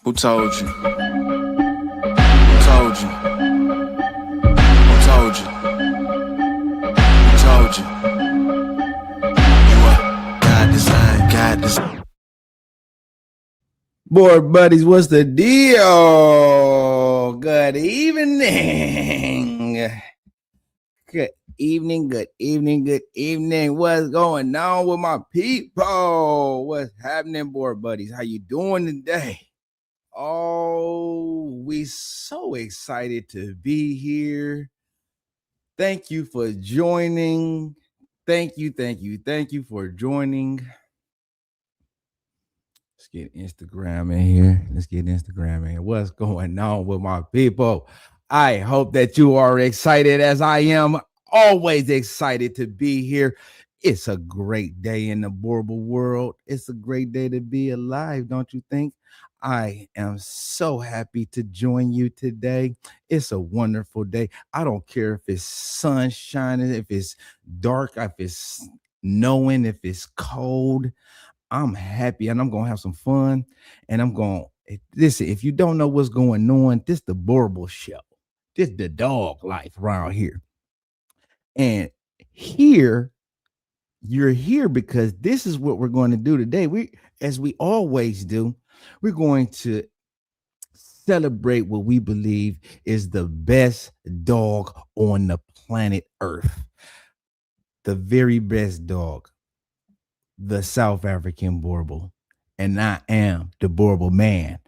Who told you? Who told you? Who told you? Who told you? You what? God design, God design. Boy, buddies, what's the deal? Good evening. Good evening, good evening, good evening. What's going on with my people? What's happening, boy, buddies? How you doing today? Oh, we so excited to be here. Thank you for joining. Thank you for joining. Let's get Instagram in here. What's going on with my people? I hope that you are excited as I am. Always excited to be here. It's a great day in the Boerboel world. It's a great day to be alive, don't you think? I am so happy to join you today. It's a wonderful day. I don't care if it's sun shining, if it's dark, if it's snowing, if it's cold. I'm happy and I'm gonna have some fun. And I'm gonna listen. If you don't know what's going on, this the Boerboel show. This the dog life around here. And here, you're here because this is what we're going to do today. As we always do, we're going to celebrate what we believe is the best dog on the planet Earth. The very best dog, the South African Boerboel. And I am the Boerboel man,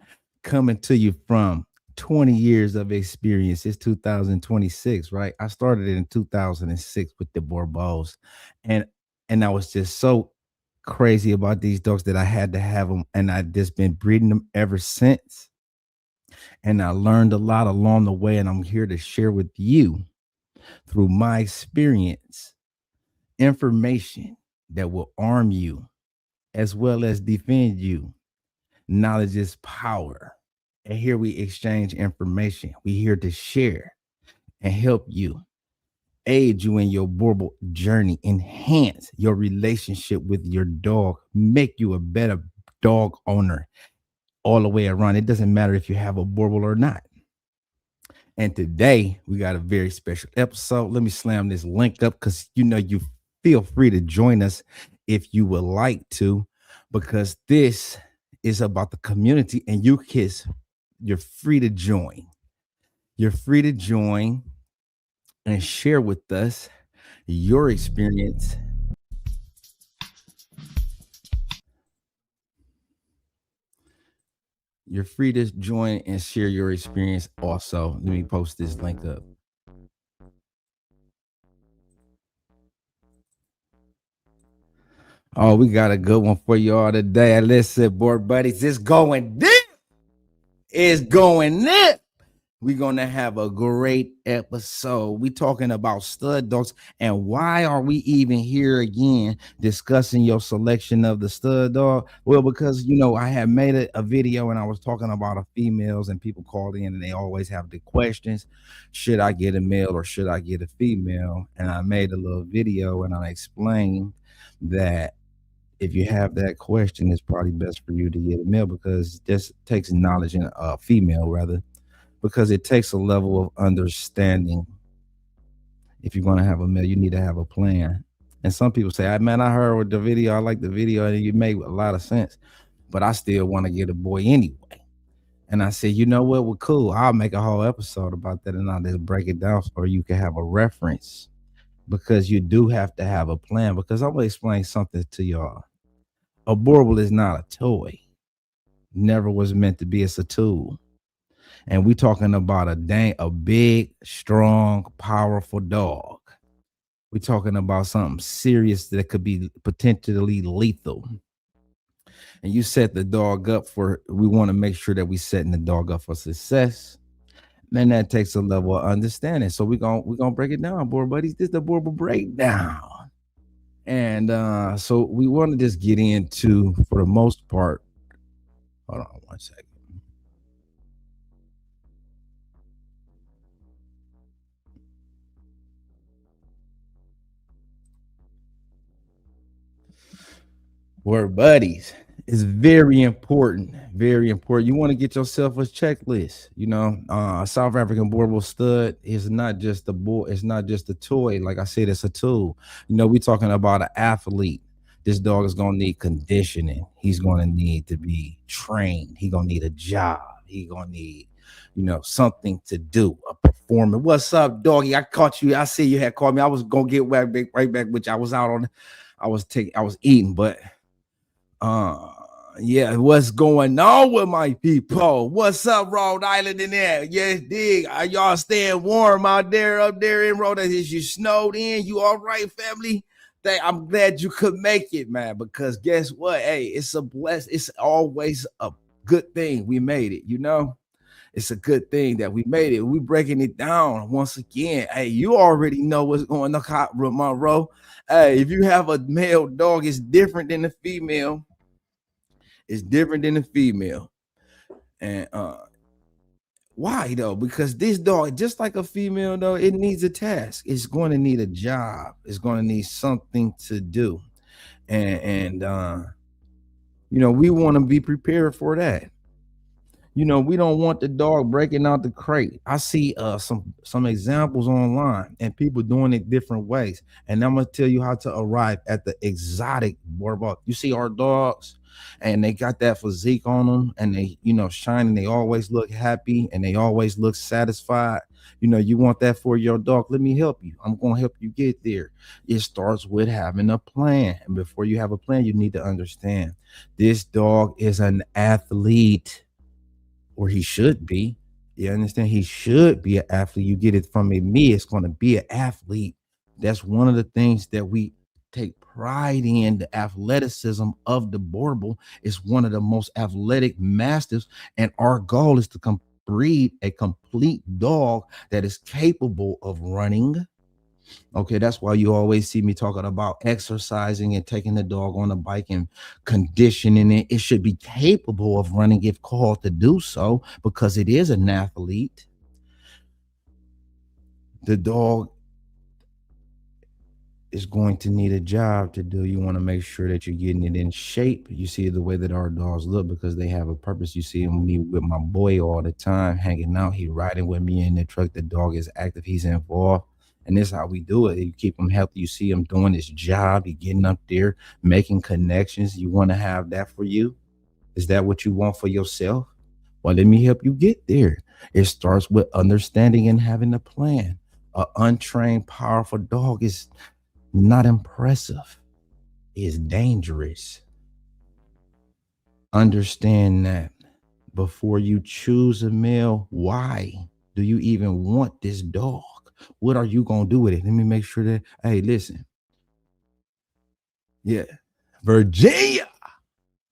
coming to you from 20 years of experience. It's 2026, right? I started in 2006 with the Boerboels, and I was just so crazy about these dogs that I had to have them, and I just been breeding them ever since. And I learned a lot along the way, and I'm here to share with you through my experience information that will arm you as well as defend you. Knowledge is power. And here we exchange information. We here to share and help you, aid you in your Boerboel journey, enhance your relationship with your dog, make you a better dog owner all the way around. It doesn't matter if you have a Boerboel or not. And today we got a very special episode. Let me slam this link up because you feel free to join us if you would like to, because this is about the community and you're free to join. You're free to join and share with us your experience. You're free to join and share your experience also. Let me post this link up. Oh, we got a good one for y'all today. Listen, board buddies, it's going deep. It's going deep. We're going to have a great episode. We're talking about stud dogs. And why are we even here again discussing your selection of the stud dog? Well, because, I had made a video and I was talking about the females, and people called in and they always have the questions. Should I get a male or should I get a female? And I made a little video and I explained that if you have that question, it's probably best for you to get a male, because this takes knowledge in a female rather, because it takes a level of understanding. If you're going to have a male, you need to have a plan. And some people say, man, I heard with the video, I like the video, and you made a lot of sense, but I still want to get a boy anyway. And I said, you know what? Well, cool. I'll make a whole episode about that and I'll just break it down so you can have a reference, because you do have to have a plan. Because I'm going to explain something to y'all. A Boerboel is not a toy. Never was meant to be. It's a tool. And we talking about a big, strong, powerful dog. We're talking about something serious that could be potentially lethal. And you set the dog up we want to make sure that we setting the dog up for success. Then that takes a level of understanding. So we're gonna break it down, board buddies. This is the Boerboel breakdown. And so we want to just get into, for the most part. Hold on one second. We're buddies. It's very important. Very important. You want to get yourself a checklist. South African Boerboel stud is not just a boy. It's not just a toy. Like I said, it's a tool. We talking about an athlete. This dog is gonna need conditioning. He's gonna need to be trained. He gonna need a job. He gonna need, something to do. A performance. What's up, doggy? I caught you. I see you had called me. I was gonna get right back, which I was out on. I was eating, but uh, yeah, what's going on with my people? What's up, Rhode Island in there? Yes, dig. Are y'all staying warm out there, up there in Rhode Island? Is you snowed in? You all right, family? I'm glad you could make it, man, because guess what? Hey, it's a bless. It's always a good thing we made it. It's a good thing that we made it. We breaking it down once again. Hey, you already know what's going on, Monroe. Hey, if you have a male dog, it's different than a female. It's different than a female. And why though? Because this dog, just like a female, though, it needs a task. It's going to need a job. It's going to need something to do. And we want to be prepared for that. We don't want the dog breaking out the crate. I see some examples online and people doing it different ways. And I'm gonna tell you how to arrive at the exotic Boerboel. You see our dogs, and they got that physique on them, and they, shining. They always look happy, and they always look satisfied. You want that for your dog. Let me help you. I'm gonna help you get there. It starts with having a plan, and before you have a plan, you need to understand this dog is an athlete, or he should be. You understand? He should be an athlete. You get it from me, it's going to be an athlete. That's one of the things that we take pride in. The athleticism of the Boerboel is one of the most athletic mastiffs, and our goal is to breed a complete dog that is capable of running. Okay, that's why you always see me talking about exercising and taking the dog on the bike and conditioning it. It should be capable of running if called to do so, because it is an athlete. The dog is going to need a job to do. You want to make sure that you're getting it in shape. You see the way that our dogs look because they have a purpose. You see me with my boy all the time, hanging out. He riding with me in the truck. The dog is active. He's involved. And this is how we do it. You keep him healthy. You see him doing his job. He getting up there, making connections. You want to have that for you? Is that what you want for yourself? Well, let me help you get there. It starts with understanding and having a plan. An untrained, powerful dog is not impressive. It's dangerous. Understand that before you choose a male. Why do you even want this dog? What are you gonna do with it? Let me make sure that. Hey, listen. Yeah, Virginia.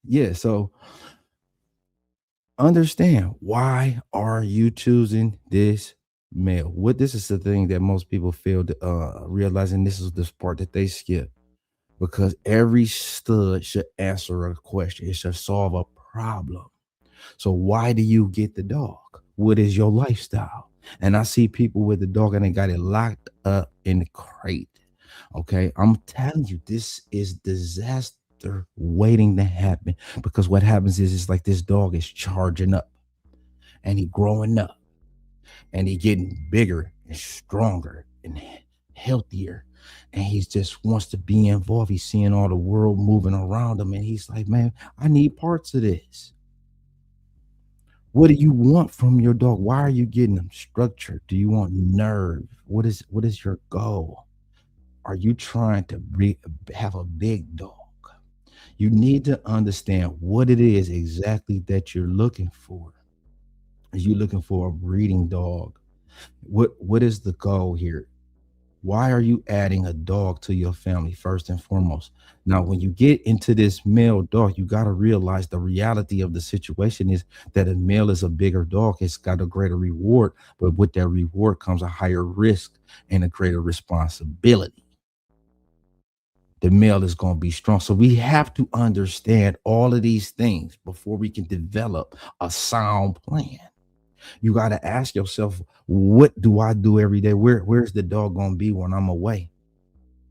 Yeah. So understand, why are you choosing this male? What This is the thing that most people fail to realizing. This is the part that they skip, because every stud should answer a question. It should solve a problem. So why do you get the dog? What is your lifestyle? And I see people with the dog and they got it locked up in the crate. Okay, I'm telling you, this is disaster waiting to happen, because what happens is it's like this dog is charging up, and he growing up, and he getting bigger and stronger and healthier, and he just wants to be involved. He's seeing all the world moving around him, and he's like, man, I need parts of this. What do you want from your dog? Why are you getting them? Structure? Do you want nerve? What is your goal? Are you trying to have a big dog? You need to understand what it is exactly that you're looking for. Are you looking for a breeding dog? What is the goal here? Why are you adding a dog to your family first and foremost? Now, when you get into this male dog, you got to realize the reality of the situation is that a male is a bigger dog. It's got a greater reward, but with that reward comes a higher risk and a greater responsibility. The male is going to be strong. So we have to understand all of these things before we can develop a sound plan. You got to ask yourself, what do I do every day? Where's the dog going to be when I'm away?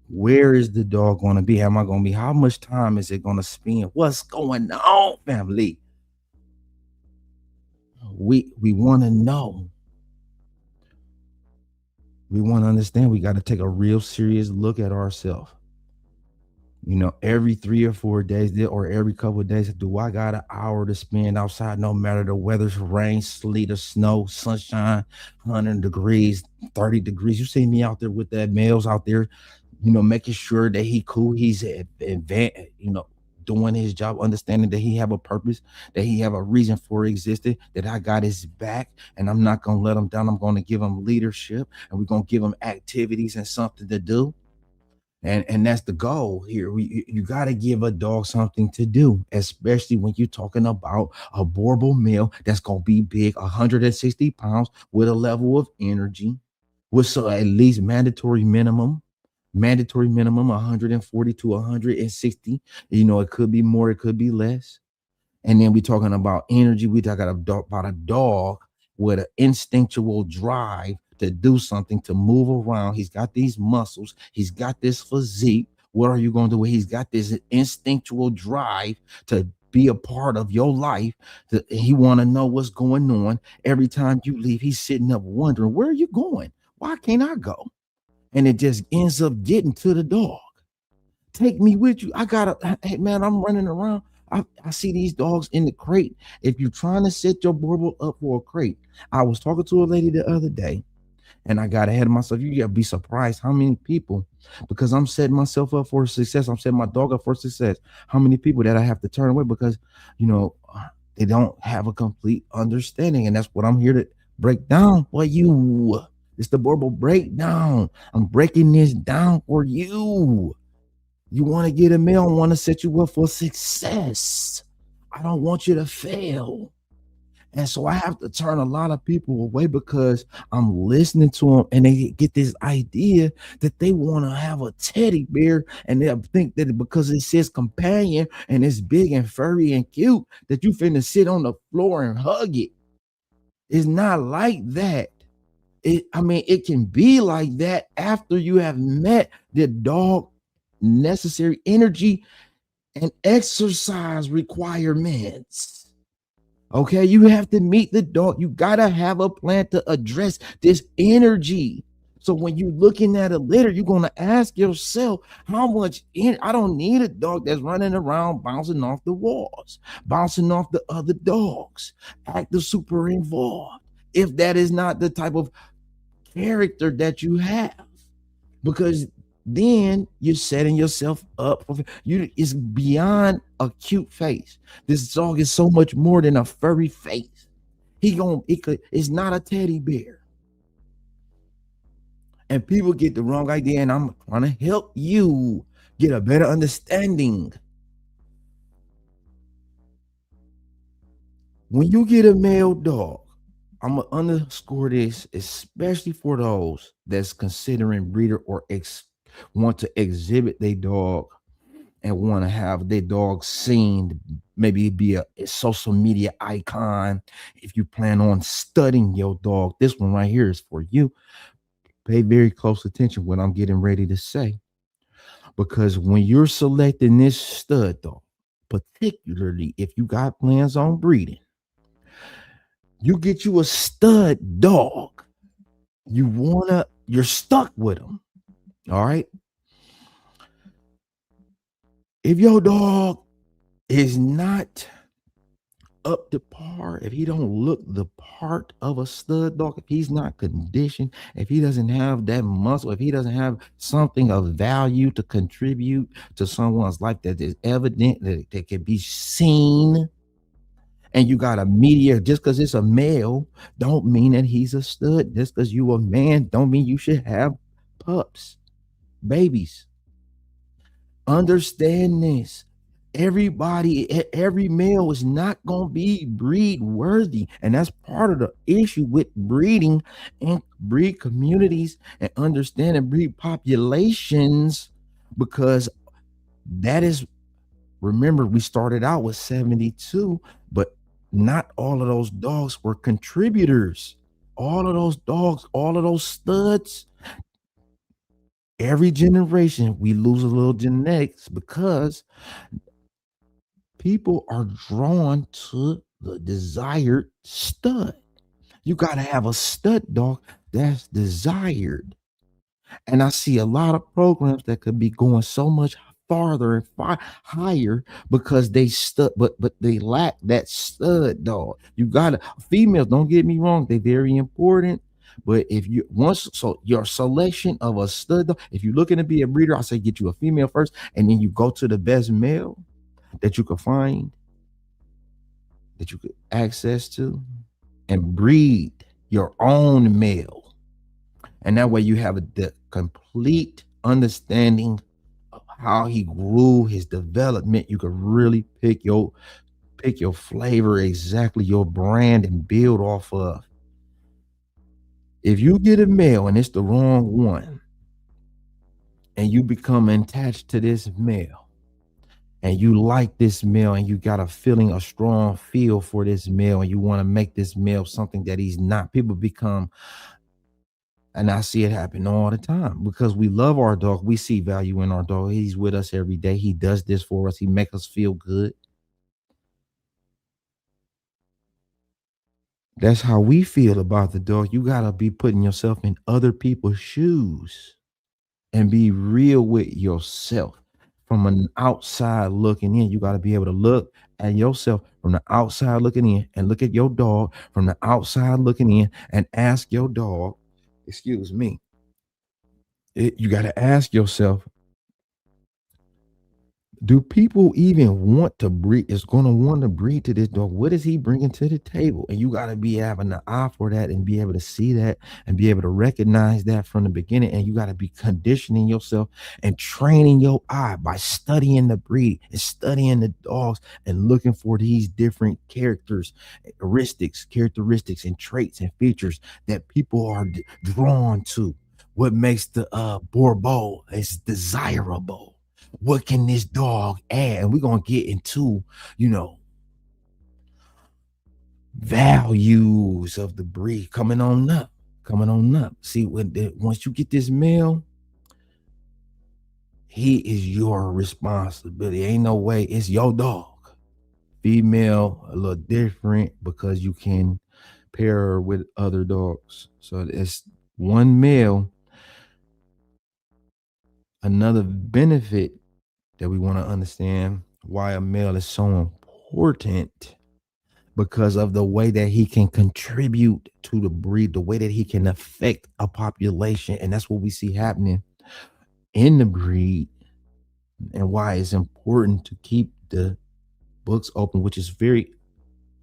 Where is the dog going to be? Am I going to be? How much time is it going to spend? What's going on, family? We want to know. We want to understand. We got to take a real serious look at ourselves. Every 3 or 4 days or every couple of days, do I got an hour to spend outside, no matter the weather's rain, sleet, or snow, sunshine, 100 degrees, 30 degrees? You see me out there with that males out there, making sure that he cool, he's advanced, doing his job, understanding that he have a purpose, that he have a reason for existing, that I got his back, and I'm not gonna let him down. I'm gonna give him leadership, and we're gonna give him activities and something to do. And that's the goal here. You got to give a dog something to do, especially when you're talking about a Boerboel male that's gonna be big, 160 pounds, with a level of energy, with so at least mandatory minimum 140 to 160. It could be more, it could be less. And then we talking about energy. We talking about a dog with an instinctual drive to do something, to move around. He's got these muscles. He's got this physique. What are you going to do? He's got this instinctual drive to be a part of your life. He want to know what's going on. Every time you leave, he's sitting up wondering, where are you going? Why can't I go? And it just ends up getting to the dog. Take me with you. I gotta, hey man, I'm running around. I see these dogs in the crate. If you're trying to set your Boerboel up for a crate, I was talking to a lady the other day, and I got ahead of myself. You gotta be surprised how many people, because I'm setting myself up for success. I'm setting my dog up for success. How many people that I have to turn away because, you know, they don't have a complete understanding, and that's what I'm here to break down for you. It's the Boerboel breakdown. I'm breaking this down for you. You want to get a meal, I want to set you up for success. I don't want you to fail. And so I have to turn a lot of people away because I'm listening to them and they get this idea that they want to have a teddy bear, and they think that because it says companion and it's big and furry and cute, that you finna sit on the floor and hug it. It's not like that. It can be like that after you have met the dog necessary energy and exercise requirements. Okay, you have to meet the dog. You gotta have a plan to address this energy. So when you're looking at a litter, you're gonna ask yourself, how much I don't need a dog that's running around bouncing off the walls, bouncing off the other dogs, acting super involved. If that is not the type of character that you have, because then you're setting yourself up for you. It's beyond a cute face. This dog is so much more than a furry face. It's not a teddy bear. And people get the wrong idea, and I'm trying to help you get a better understanding. When you get a male dog, I'm gonna underscore this, especially for those that's considering breeder or want to exhibit their dog and want to have their dog seen, maybe be a social media icon. If you plan on studying your dog, this one right here is for you. Pay very close attention what I'm getting ready to say, because when you're selecting this stud dog, particularly if you got plans on breeding, you get you a stud dog. You're stuck with them. All right. If your dog is not up to par, if he don't look the part of a stud dog, if he's not conditioned, if he doesn't have that muscle, if he doesn't have something of value to contribute to someone's life that is evident, that can be seen, and you got a media, just because it's a male don't mean that he's a stud. Just because you a man don't mean you should have pups, babies. Understand this. Every male is not going to be breed worthy. And that's part of the issue with breeding and breed communities and understanding breed populations, because that is, remember, we started out with 72, but not all of those dogs were contributors. All of those dogs, all of those studs, Every generation, we lose a little genetics because people are drawn to the desired stud. You got to have a stud dog that's desired. And I see a lot of programs that could be going so much farther and higher because they stud, but they lack that stud dog. You gotta females, don't get me wrong, they're very important. But if you once so your selection of a stud dog, if you're looking to be a breeder, I say get you a female first, and then you go to the best male that you could find, that you could access to, and breed your own male. And that way you have the complete understanding of how he grew, his development. You can really pick your flavor, exactly your brand, and build off of. If you get a male and it's the wrong one, and you become attached to this male, and you like this male, and you got a feeling, a strong feel for this male, and you want to make this male something that he's not, people become, and I see it happen all the time because we love our dog. We see value in our dog. He's with us every day. He does this for us. He makes us feel good. That's how we feel about the dog. You got to be putting yourself in other people's shoes and be real with yourself. From an outside looking in, you got to be able to look at yourself from the outside looking in and look at your dog from the outside looking in and ask your dog, excuse me, you got to ask yourself, do people even want to breed? Is going to want to breed to this dog? What is he bringing to the table? And you got to be having the eye for that and be able to see that and be able to recognize that from the beginning. And you got to be conditioning yourself and training your eye by studying the breed and studying the dogs and looking for these different characteristics and traits and features that people are drawn to. What makes the Boerboel is desirable? What can this dog add? And we're gonna get into, you know, values of the breed coming on up, coming on up. See, once you get this male, he is your responsibility. Ain't no way, it's your dog. Female, a little different because you can pair her with other dogs. So it's one male. Another benefit that we want to understand why a male is so important because of the way that he can contribute to the breed, the way that he can affect a population. And that's what we see happening in the breed, and why it's important to keep the books open, which is very,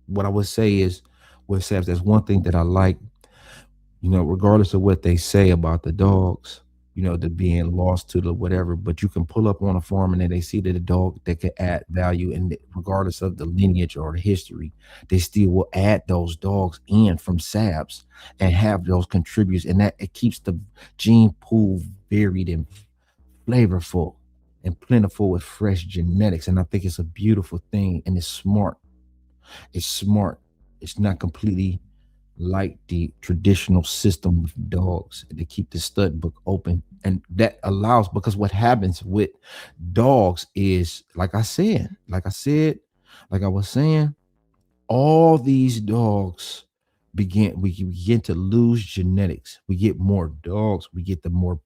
what I would say is, what Sabs, that's one thing that I like, regardless of what they say about the dogs, the being lost to the whatever, but you can pull up on a farm and then they see that a dog that could add value, and regardless of the lineage or the history, they still will add those dogs in from Sabs and have those contributors, and that it keeps the gene pool varied and flavorful and plentiful with fresh genetics. And I think it's a beautiful thing, and it's smart. It's smart. It's not completely like the traditional system of dogs to keep the stud book open. And that allows, because what happens with dogs is, like I was saying, all these dogs we begin to lose genetics. We get more dogs, we get the more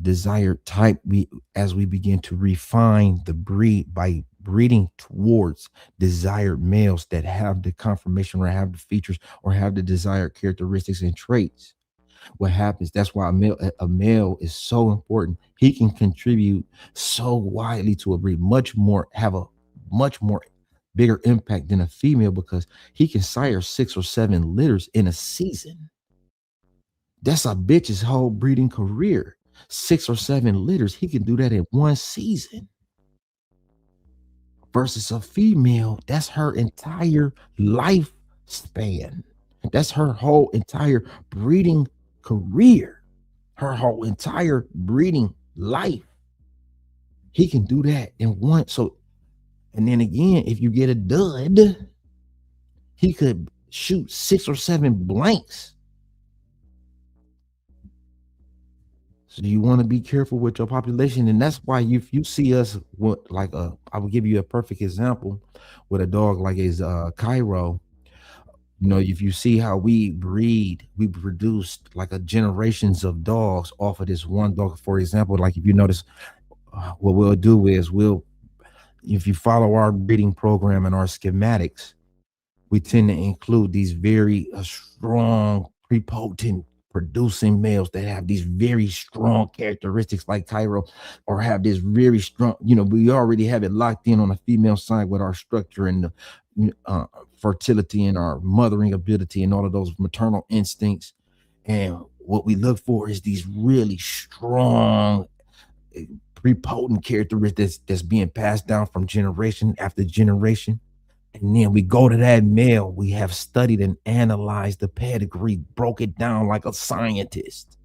desired type, we as we begin to refine the breed by breeding towards desired males that have the conformation or have the features or have the desired characteristics and traits. What happens, that's why a male is so important. He can contribute so widely to a breed, have a much more bigger impact than a female, because he can sire 6 or 7 litters in a season. That's a bitch's whole breeding career. 6 or 7 litters, he can do that in one season. Versus a female, that's her entire lifespan. That's her whole entire breeding career, her whole entire breeding life. He can do that in one. So, and then again, if you get a dud, he could shoot 6 or 7 blanks. So you want to be careful with your population, and that's why if you see us, what like I will give you a perfect example with a dog like his Cairo. You know, if you see how we breed, we produced like a generations of dogs off of this one dog. For example, like if you notice, what we'll do is if you follow our breeding program and our schematics, we tend to include these very strong, prepotent producing males that have these very strong characteristics like Cairo, or have this very strong, we already have it locked in on the female side with our structure and the fertility and our mothering ability and all of those maternal instincts. And what we look for is these really strong, prepotent characteristics that's being passed down from generation after generation. And then we go to that male. We have studied and analyzed the pedigree, broke it down like a scientist,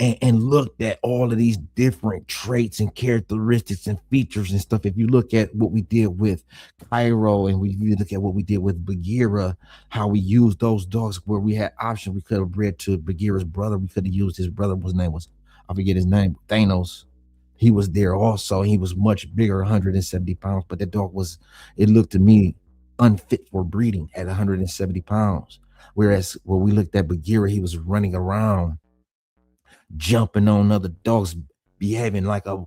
and looked at all of these different traits and characteristics and features and stuff. If you look at what we did with Cairo, and we look at what we did with Bagheera, how we used those dogs where we had options. We could have bred to Bagheera's brother. We could have used his brother. His name was, I forget his name, Thanos. He was there also. He was much bigger, 170 pounds, but that dog was, it looked to me unfit for breeding at 170 pounds. Whereas when we looked at Bagheera, he was running around, jumping on other dogs, behaving like a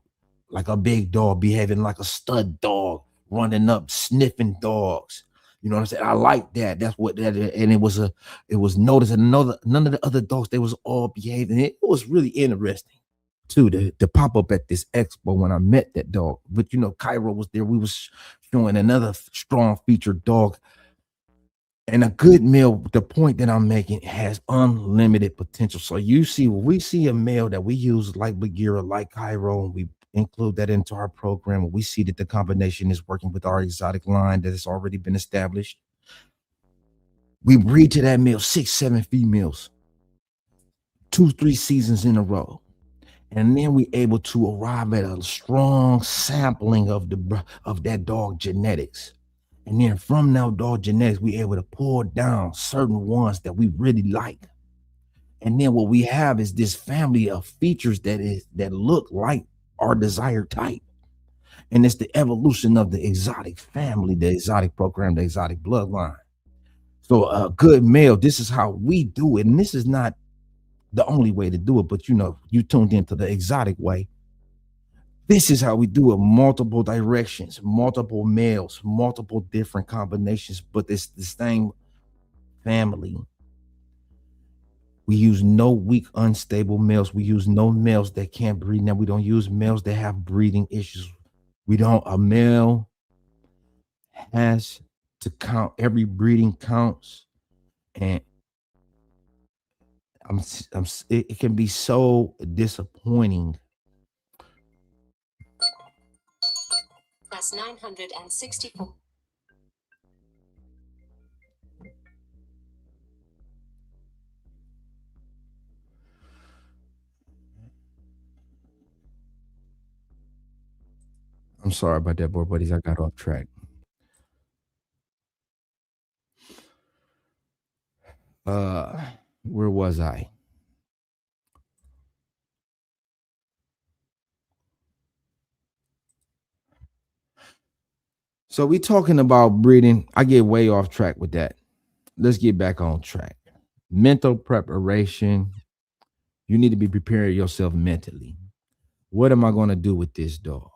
big dog, behaving like a stud dog, running up, sniffing dogs. You know what I'm saying? I like that. That's what that, and it was noticed. Another, none of the other dogs, they was all behaving. It was really interesting too to pop up at this expo when I met that dog. But Cairo was there. We was showing another strong featured dog. And a good male, the point that I'm making, has unlimited potential. So you see, when we see a male that we use like Bagheera, like Cairo, and we include that into our program, and we see that the combination is working with our exotic line that has already been established. We breed to that male 6, 7 females, 2, 3 seasons in a row. And then we able to arrive at a strong sampling of that dog genetics. And then from now dog genetics, we able to pull down certain ones that we really like. And then what we have is this family of features that look like our desired type. And it's the evolution of the exotic family, the exotic program, the exotic bloodline. So a good male, this is how we do it. And this is not the only way to do it, but you tuned into the exotic way. This is how we do it: multiple directions, multiple males, multiple different combinations, but it's the same family. We use no weak, unstable males. We use no males that can't breed. Now, we don't use males that have breeding issues. A male has to count. Every breeding counts. And it can be so disappointing. That's 964. I'm sorry about that, boy, buddies. I got off track. Where was I? So we talking about breeding. I get way off track with that. Let's get back on track. Mental preparation. You need to be preparing yourself mentally. What am I going to do with this dog?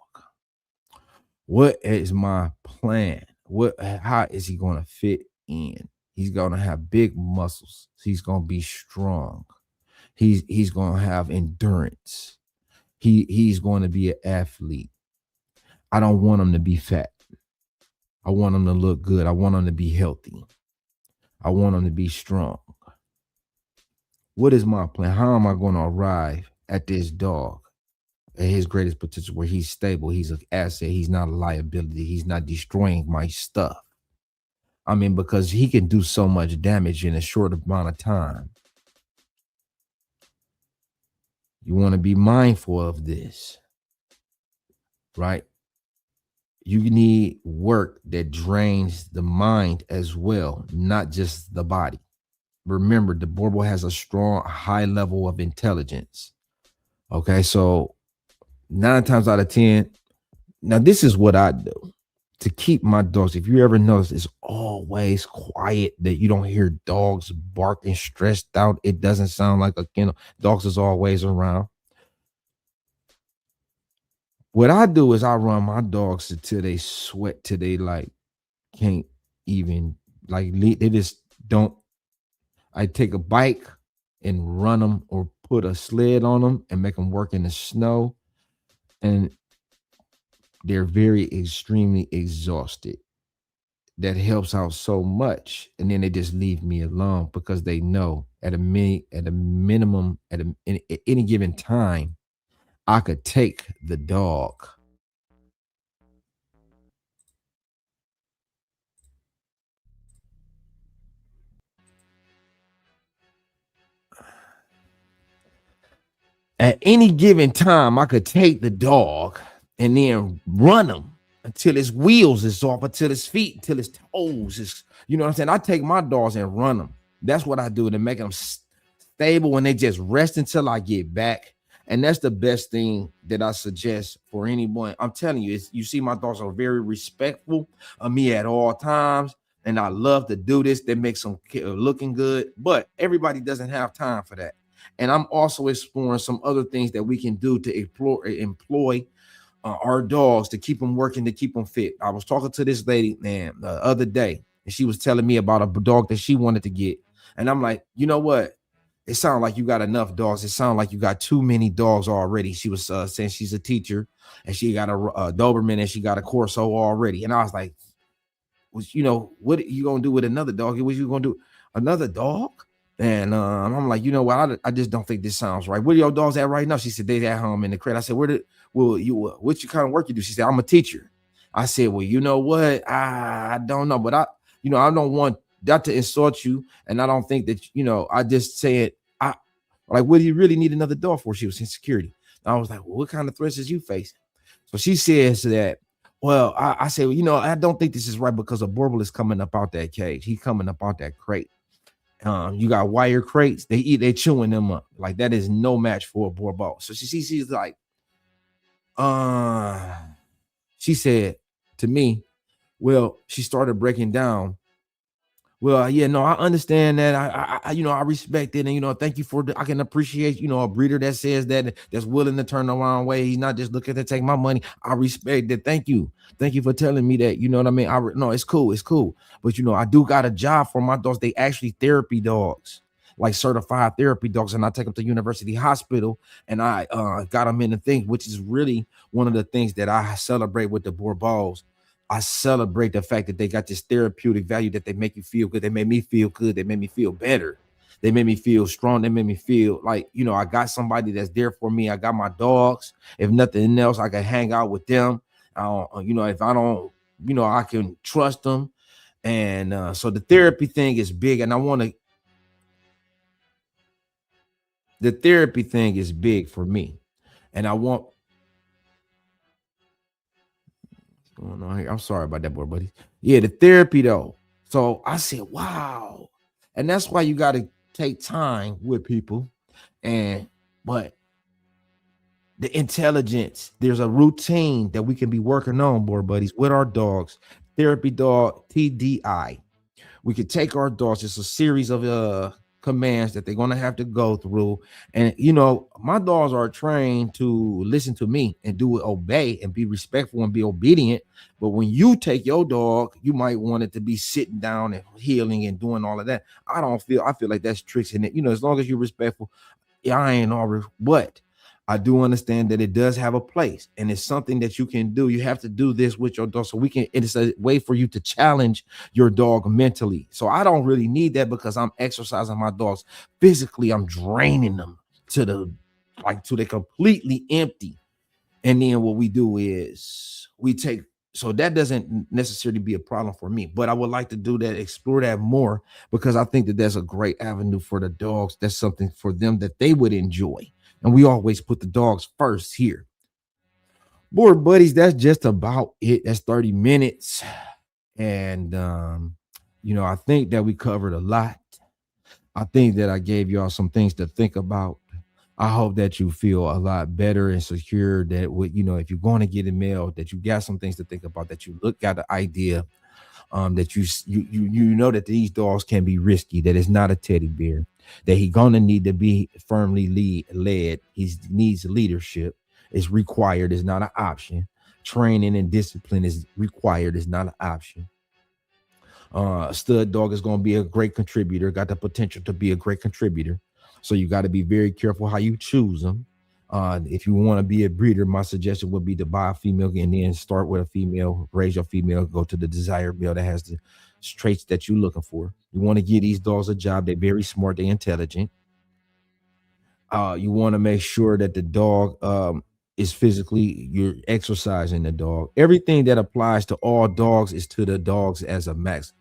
What is my plan? How is he going to fit in? He's going to have big muscles. He's going to be strong. He's going to have endurance. He's going to be an athlete. I don't want him to be fat. I want him to look good. I want him to be healthy. I want him to be strong. What is my plan? How am I going to arrive at this dog at his greatest potential, where he's stable, he's an asset, he's not a liability, he's not destroying my stuff? I mean, because he can do so much damage in a short amount of time. You want to be mindful of this, right? You need work that drains the mind as well, not just the body. Remember, the Boerboel has a strong, high level of intelligence. Okay, so 9 times out of 10, now this is what I do to keep my dogs. If you ever notice, it's always quiet, that you don't hear dogs barking stressed out. It doesn't sound like a kennel. Dogs is always around. What I do is I run my dogs until they sweat, till they like can't even they just don't. I take a bike and run them, or put a sled on them and make them work in the snow, and they're very extremely exhausted. That helps out so much, and then they just leave me alone because they know at a minimum, at any given time, I could take the dog. At any given time, I could take the dog and then run him until his wheels is off, until his feet, until his toes is, you know what I'm saying? I take my dogs and run them. That's what I do to make them stable, and they just rest until I get back. And that's the best thing that I suggest for anyone. I'm telling you, you see, my dogs are very respectful of me at all times. And I love to do this. That makes them looking good. But everybody doesn't have time for that. And I'm also exploring some other things that we can do to employ our dogs, to keep them working, to keep them fit. I was talking to this lady, man, the other day, and she was telling me about a dog that she wanted to get. And I'm like, you know what? It sounds like you got enough dogs. It sounds like you got too many dogs already. She was saying she's a teacher, and she got a Doberman, and she got a Corso already. And I was like, was, what are you gonna do with another dog? What you gonna do? Another dog? And I'm like, you know what? I just don't think this sounds right. Where are your dogs at right now? She said they at home in the crate. I said, what you kind of work you do? She said, I'm a teacher. I said, well, you know what? I don't know, but I don't want that to insult you. And I don't think that, I just said, I like, what do you really need another dog for? She was in security. I was like, well, what kind of threats is you facing? So she says that, well, I say, well, I don't think this is right because a Boerboel is coming up out that cage. He's coming up out that crate. You got wire crates. They chewing them up. Like, that is no match for a Boerboel. So she's like, uh, she said to me, well, she started breaking down. Well, yeah, no, I understand that. I respect it, and thank you for. I can appreciate, a breeder that says that's willing to turn the wrong way. He's not just looking to take my money. I respect that. Thank you for telling me that. You know what I mean? No, it's cool. But I do got a job for my dogs. They actually therapy dogs, like certified therapy dogs, and I take them to University Hospital, and I got them in the thing, which is really one of the things that I celebrate with the Boerboels. I celebrate the fact that they got this therapeutic value, that they make you feel good. They made me feel good. They made me feel better. They made me feel strong. They made me feel like, I got somebody that's there for me. I got my dogs. If nothing else, I can hang out with them. If I don't, I can trust them. And so the therapy thing is big. And the therapy thing is big for me. And I want, going on here. I'm sorry about that, boy, buddy. Yeah, the therapy though. So I said, wow. And that's why you got to take time with people. And but the intelligence, there's a routine that we can be working on, boy buddies, with our dogs. Therapy dog, TDI. We could take our dogs. It's a series of commands that they're gonna have to go through. And my dogs are trained to listen to me and do it, obey, and be respectful and be obedient. But when you take your dog, you might want it to be sitting down and healing and doing all of that. I feel like that's tricks in it. As long as you're respectful, yeah, I ain't always what. I do understand that it does have a place, and it's something that you can do. You have to do this with your dog, so it's a way for you to challenge your dog mentally. So I don't really need that because I'm exercising my dogs physically. I'm draining them to the completely empty. And then what we do is we take, so that doesn't necessarily be a problem for me, but I would like to do that, explore that more, because I think that that's a great avenue for the dogs. That's something for them that they would enjoy. And we always put the dogs first here. Board buddies, that's just about it. That's 30 minutes. And I think that we covered a lot. I think that I gave y'all some things to think about. I hope that you feel a lot better and secure that with if you're going to get a mail, that you got some things to think about, that you look at the idea, that you know that these dogs can be risky, that it's not a teddy bear, that he gonna need to be firmly led. He needs leadership. It's required. It's not an option. Training and discipline is required. It's not an option. Stud dog is going to be a great contributor, got the potential to be a great contributor. So you got to be very careful how you choose them. If you want to be a breeder, my suggestion would be to buy a female and then start with a female, raise your female, go to the desired male that has the traits that you're looking for. You want to give these dogs a job. They're very smart, they're intelligent. You want to make sure that the dog is physically, you're exercising the dog. Everything that applies to all dogs is to the dogs as a max.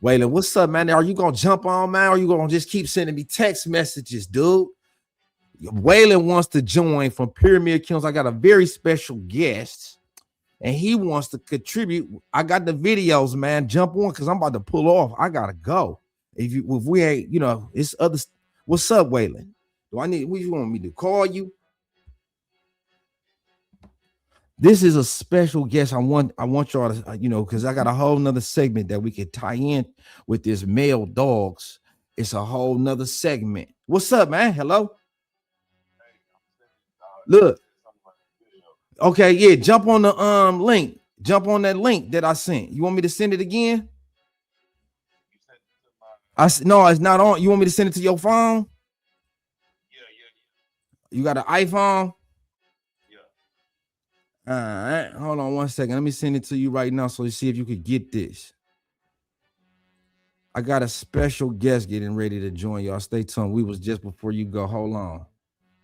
Waylon, what's up, man? Are you gonna jump on, man? Or are you gonna just keep sending me text messages, dude? Waylon wants to join from Pyramid Kills. I got a very special guest, and he wants to contribute. I got the videos, man. Jump on because I'm about to pull off. I gotta go. If we ain't, it's other. What's up, Waylon? Do I need? What you want me to call you? This is a special guest. I want y'all to, because I got a whole nother segment that we could tie in with this male dogs. It's a whole nother segment. What's up, man? Hello. Look. Okay, yeah. Jump on the link. Jump on that link that I sent. You want me to send it again? No, it's not on. You want me to send it to your phone? You got an iPhone? All right, hold on one second. Let me send it to you right now so you see if you could get this. I got a special guest getting ready to join y'all. Stay tuned. We was just before you go. Hold on.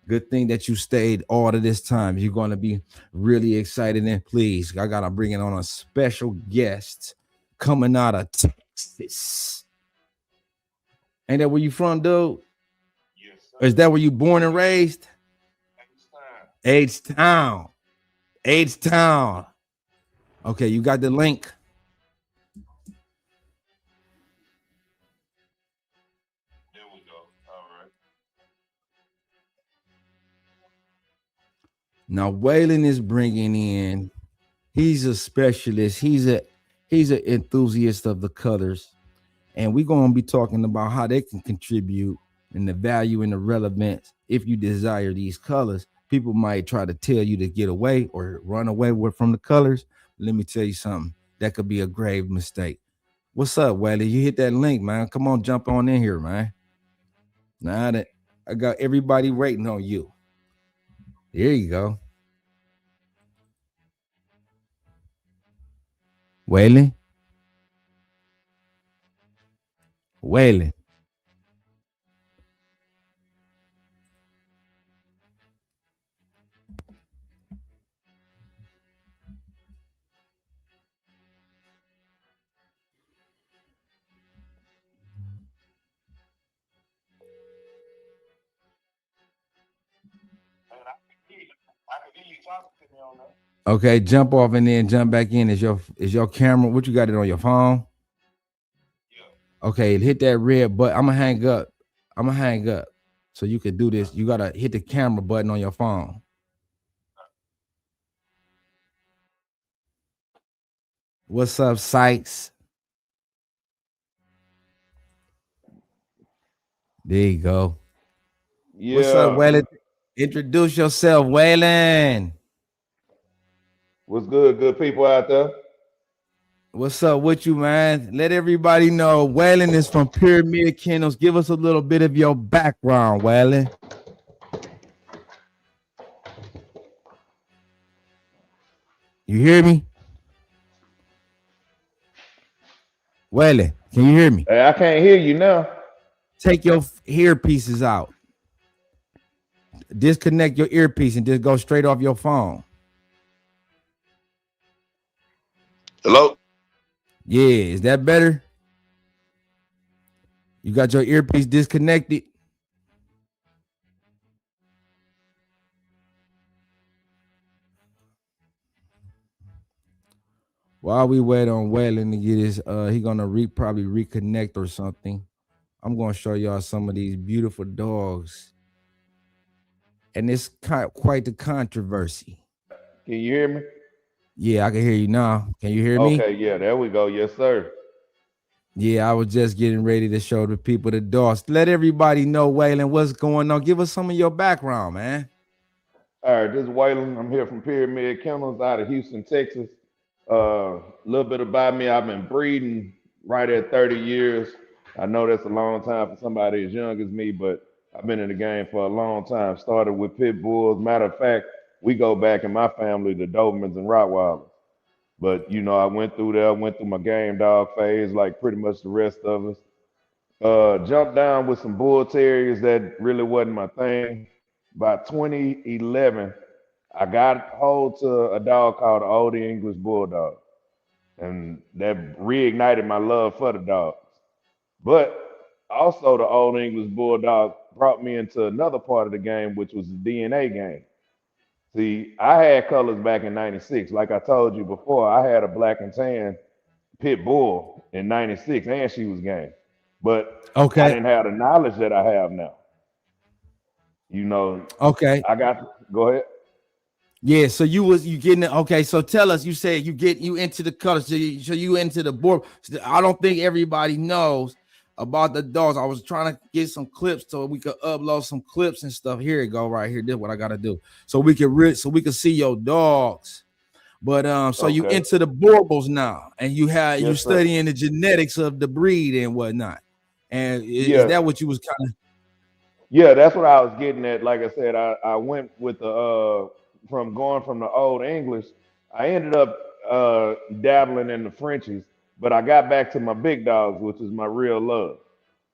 Good thing that you stayed all of this time. You're going to be really excited. And please, I got to bring it on a special guest coming out of Texas. Ain't that where you from, dude? Yes, sir. Is that where you born and raised? H-Town. H-Town. Okay, you got the link. There we go. All right. Now Waylon is bringing in. He's a specialist. He's an enthusiast of the colors, and we're going to be talking about how they can contribute and the value and the relevance. If you desire these colors, people might try to tell you to get away or run away from the colors. Let me tell you something. That could be a grave mistake. What's up, Waylon? You hit that link, man. Come on, jump on in here, man. Now that I got everybody waiting on you. There you go. Waylon? Waylon. Okay, jump off and then jump back in. Is your camera? What you got it on your phone? Yeah. Okay, hit that red button. I'm gonna hang up. So you can do this. You gotta hit the camera button on your phone. What's up, Sykes? There you go. Yeah. What's up, Waylon? Introduce yourself, Waylon. What's good, good people out there? What's up with you, man? Let everybody know Waylon is from Pyramid Kennels. Give us a little bit of your background, Waylon. You hear me? Waylon, can you hear me? Hey, I can't hear you now. Take your earpieces out. Disconnect your earpiece and just go straight off your phone. Hello? Yeah, is that better? You got your earpiece disconnected? While we wait on Waylon to get his, he gonna probably reconnect or something. I'm gonna show y'all some of these beautiful dogs and it's quite the controversy. Can you hear me? Yeah, I can hear you now. Can you hear me? Okay, yeah, there we go. Yes, sir. Yeah, I was just getting ready to show the people the dogs. Let everybody know, Waylon, what's going on. Give us some of your background, man. All right, this is Waylon. I'm here from Pyramid Kennels out of Houston, Texas. A little bit about me. I've been breeding right at 30 years. I know that's a long time for somebody as young as me, but I've been in the game for a long time. Started with pit bulls. Matter of fact, we go back in my family to Dobermans and Rottweilers. But you know, I went through there, went through my game dog phase like pretty much the rest of us. Jumped down with some bull terriers that really wasn't my thing. By 2011, I got hold to a dog called the Old English Bulldog, and that reignited my love for the dogs. But also, the Old English Bulldog brought me into another part of the game, which was the DNA game. See, I had colors back in '96. Like I told you before, I had a black and tan pit bull in '96, and she was game. But I Okay. didn't have the knowledge that I have now. You know, Okay. I got, go ahead. Yeah, so you getting it. Okay, so tell us. You said you into the colors. So you into the board. I don't think everybody knows about the dogs. I was trying to get some clips so we could upload some clips and stuff. Here it go, right here. This is what I gotta do. So we can see your dogs. But so you Okay. into the Boerboels now, and you Yes, sir. studying the genetics of the breed and whatnot. And is Yeah. that what you was kind of Yeah, that's what I was getting at. Like I said, I went with the from going from the old English. I ended up dabbling in the Frenchies, but I got back to my big dogs, which is my real love.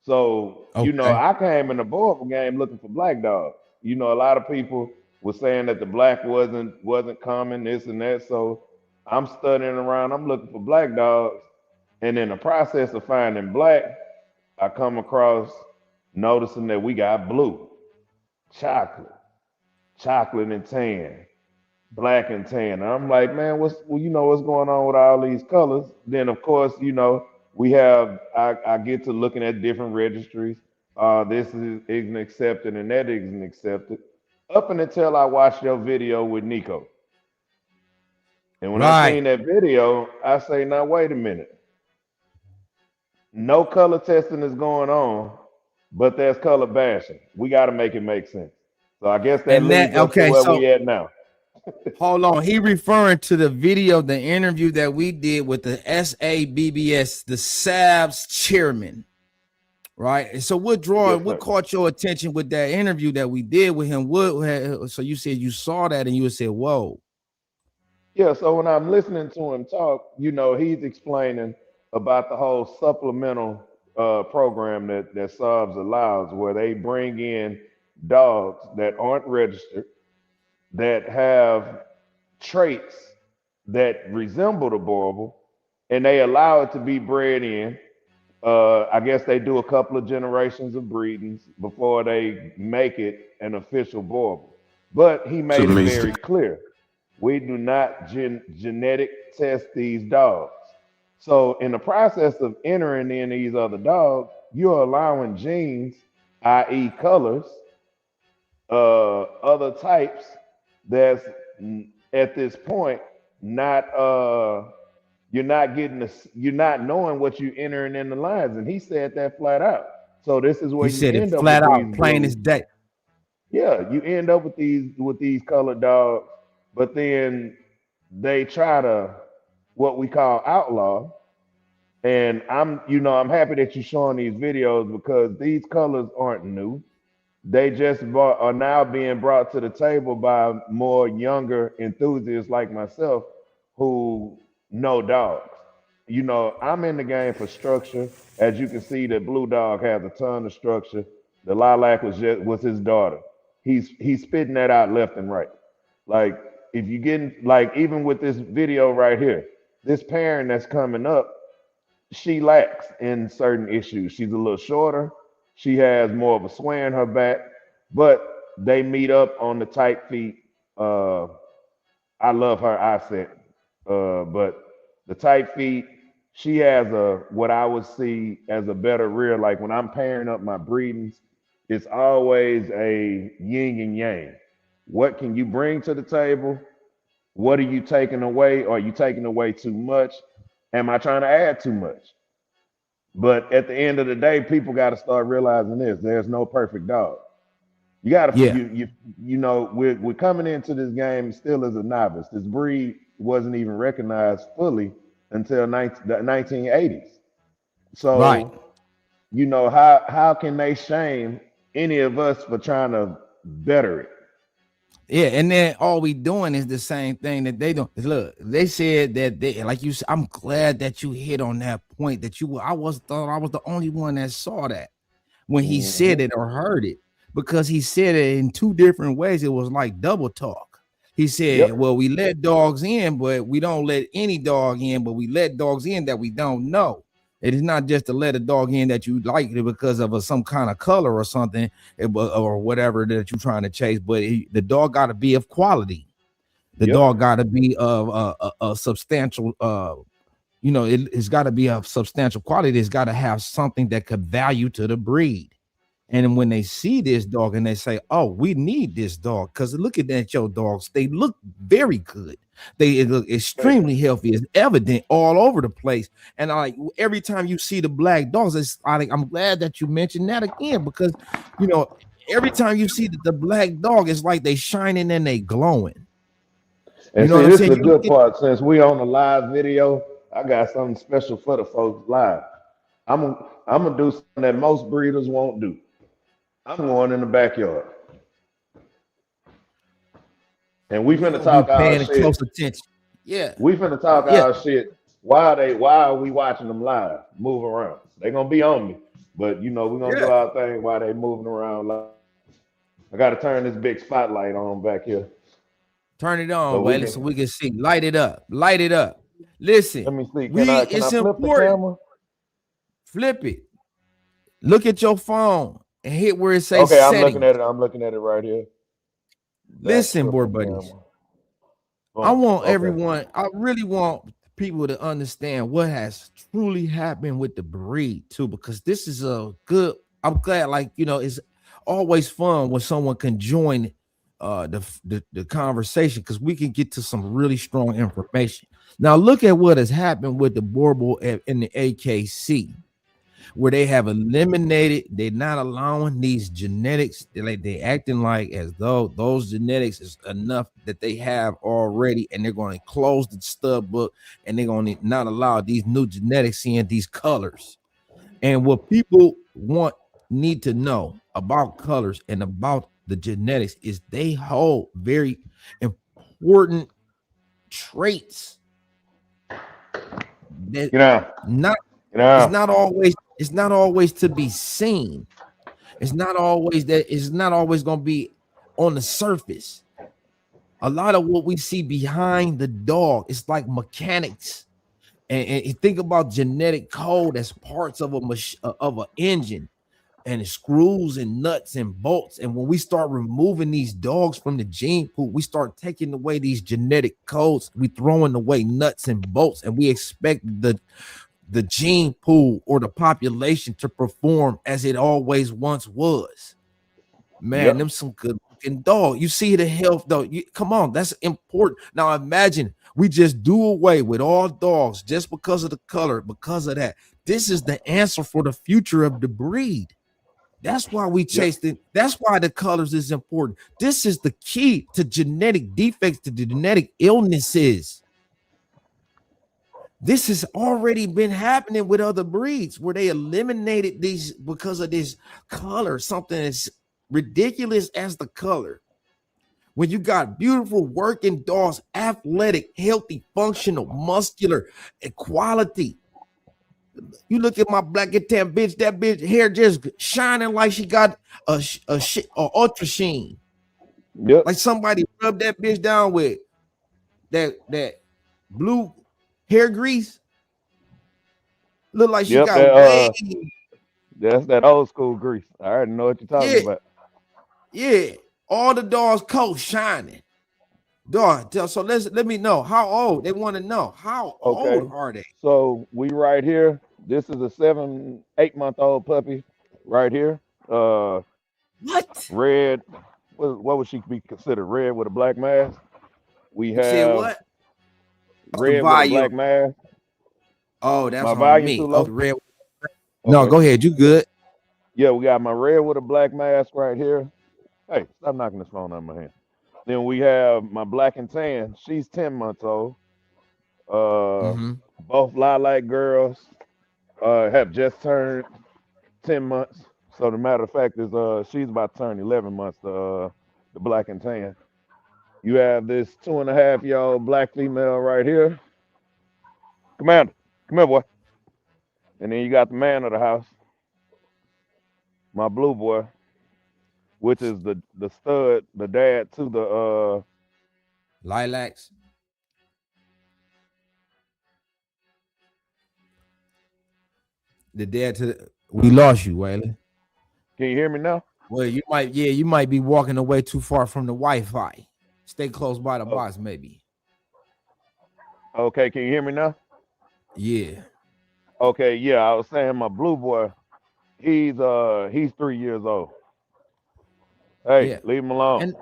So, you know, okay? I came in the Boerboel game looking for black dogs. You know, a lot of people were saying that the black wasn't coming, this and that. So I'm studying around, I'm looking for black dogs. And in the process of finding black, I come across noticing that we got blue, chocolate, chocolate and tan, black and tan. And I'm like, man, well, you know what's going on with all these colors? Then of course, you know, I get to looking at different registries. Isn't accepted and that isn't accepted. Up and until I watched your video with Nico. And when I Right. seen that video, I say, now wait a minute. No color testing is going on, but there's color bashing. We got to make it make sense. So I guess that And that leads us to okay, where so we at now. hold on. He referring to the video, the interview that we did with the SABBS, the SABS chairman, right? And so Yes, what sir. caught your attention with that interview that we did with him? So you said you saw that and you said, whoa. Yeah, so when I'm listening to him talk, you know, he's explaining about the whole supplemental program that Subs allows, where they bring in dogs that aren't registered, that have traits that resemble the Boerboel, and they allow it to be bred in. I guess they do a couple of generations of breedings before they make it an official Boerboel. But he It's made it amazing. very clear we do not genetic test these dogs. So, in the process of entering in these other dogs, you're allowing genes, i.e., colors, other types that's at this point not you're not getting this, you're not knowing what you're entering in the lines, and he said that flat out. So this is where He you said it end up flat with out, these plain as blue. day. Yeah, you end up with these colored dogs, but then they try to what we call outlaw. And I'm happy that you're showing these videos because these colors aren't new. They are now being brought to the table by more younger enthusiasts like myself who know dogs. You know, I'm in the game for structure. As you can see, that Blue Dog has a ton of structure. The Lilac was his daughter. He's spitting that out left and right. Like if you getting like even with this video right here, this parent that's coming up, she lacks in certain issues. She's a little shorter. She has more of a sway in her back, but they meet up on the tight feet. Uh, I love her eye set, but the tight feet, she has a what I would see as a better rear. Like when I'm pairing up my breedings, it's always a yin and yang. What can you bring to the table? What are you taking away? Are you taking away too much? Am I trying to add too much? But at the end of the day, people got to start realizing this: there's no perfect dog. You got to Yeah, you know we're coming into this game still as a novice. This breed wasn't even recognized fully until the 1980s. right. So you know how can they shame any of us for trying to better it? Yeah, and then all we doing is the same thing that they do. Look, they said that they like you. I'm glad that you hit on that point. That you, I was thought I was the only one that saw that when he said Hmm. it or heard it, because he said it in two different ways. It was like double talk. He said, Yep. "Well, we let dogs in, but we don't let any dog in. But we let dogs in that we don't know. It is not just to let a dog in that you like it because of some kind of color or something, or whatever that you're trying to chase. But the dog got to be of quality. The Yep. dog got to be of a substantial. It's got to be of substantial quality. It's got to have something that could value to the breed. And when they see this dog and they say, "Oh, we need this dog," because look at that, your dogs, they look very good. They look extremely healthy. It's evident all over the place. And like every time you see the black dogs, I'm glad that you mentioned that again because you know every time you see the black dog, it's like they shining and they glowing. You And know what see, I'm this is saying? the You look good at part. Since we on the live video, I got something special for the folks live. I'm gonna do something that most breeders won't do. I'm going in the backyard, and we we finna gonna be talk our paying shit. close attention. Yeah, We finna talk yeah. our shit. Why are we watching them live? Move around. They gonna be on me, but you know we're gonna do Yeah. our thing while they moving around. I gotta turn this big spotlight on back here Turn it so on, we Waylon, so can. we can see. Light it up. Light it up. Listen, Let me see. Can I it's flip the important. camera? Flip it. Look at your phone and hit where it says Okay, I'm looking settings. at it. I'm looking at it right here. Back Listen, flip board the buddies. camera. I Boom. want Okay. everyone, I really want people to understand what has truly happened with the breed too, because this is a good, I'm glad, like, it's always fun when someone can join the conversation because we can get to some really strong information. Now, look at what has happened with the Boerboel in the AKC where they have eliminated, they're not allowing these genetics, they acting like as though those genetics is enough that they have already, and they're going to close the stud book and they're going to not allow these new genetics in these colors. And what people need to know about colors and about the genetics is they hold very important traits that Get down. not Get down. it's not always to be seen. It's not always going to be on the surface. A lot of what we see behind the dog, it's like mechanics. And you think about genetic code as parts of of an engine, and screws and nuts and bolts. And when we start removing these dogs from the gene pool, we start taking away these genetic codes. We throwing away nuts and bolts, and we expect the gene pool or the population to perform as it always once was. Man, them Yep. some good looking dog. You see the health though. Come on, that's important. Now imagine we just do away with all dogs just because of the color, because of that. This is the answer for the future of the breed. That's why we Yep. chased it. That's why the colors is important. This is the key to genetic defects, to the genetic illnesses. This has already been happening with other breeds where they eliminated these because of this color, something as ridiculous as the color. When you got beautiful working dogs, athletic, healthy, functional, muscular, equality. You look at my black and tan bitch, that bitch hair just shining like she got a ultra sheen. Yep. Like somebody rubbed that bitch down with that blue hair grease. Look like she Yep. got way. That's that old school grease. I already know what you're talking Yeah, about. yeah. All the dogs' coats shining. Dog. So let me know how old. They want to know how old Okay. are they? So we right here. This is a 7, 8 month old puppy right here. Uh What? red. what would she be considered? Red with a black mask. We You said have what? That's the red with a volume. black mask. Oh, My that's on volume me. too Okay, low. red. No, Okay. go ahead. You good? Yeah, we got my red with a black mask right here. Hey, stop knocking this phone out of my hand. Then we have my black and tan. She's 10 months old. Uh, Mm-hmm. both lilac girls have just turned 10 months. So the matter of fact is she's about to turn 11 months, the black and tan. You have this 2.5-year old black female right here. Commander, come here, boy. And then you got the man of the house, my blue boy, which is the stud, the dad to the Lilacs. The dad to the, we lost you, Waylon. can you hear me now? Well, you might be walking away too far from the Wi-Fi. Stay close by the Oh, box, maybe. okay, can you hear me now? Yeah, Okay, yeah, I was saying my blue boy, he's 3 years old. Hey, yeah. leave him alone. And